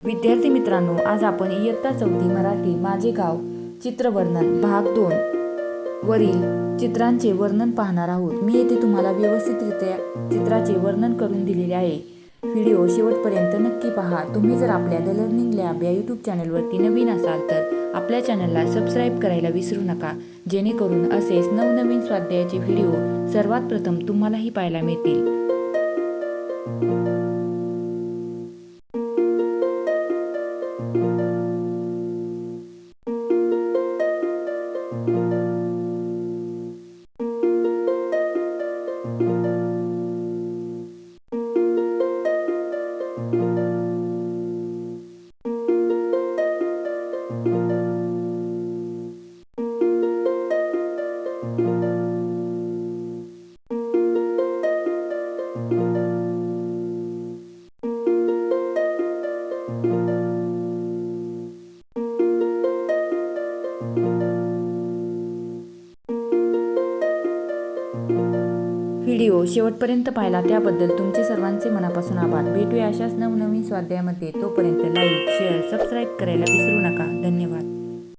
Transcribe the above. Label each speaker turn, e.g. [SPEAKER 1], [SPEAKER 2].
[SPEAKER 1] विद्यार्थी मित्रांनो, आज आपण इयत्ता 4थी मराठी माझे गाव चित्रवर्णन भाग 2 वरील चित्रांचे वर्णन पाहणार आहोत। मी येथे तुम्हाला व्यवस्थितरित्या चित्राचे वर्णन करून दिलेले आहे। व्हिडिओ शेवटपर्यंत नक्की पहा। तुम्ही जर आपल्या द लर्निंग लॅब या यूट्यूब चॅनलवरती नवीन असाल तर आपल्या चॅनलला सबस्क्राईब करायला विसरू नका, जेणेकरून असेच नवनवीन स्वाध्यायाचे व्हिडिओ सर्वात प्रथम तुम्हालाही पाहायला मिळतील। व्हिडिओ शेवटपर्यंत पाहिला त्याबद्दल तुमचे सर्वांचे मनापासून आभार। भेटूया अशाच नवनवीन स्वाध्यायामध्ये। तोपर्यंत लाईक, शेअर, सबस्क्राईब करायला विसरू नका। धन्यवाद।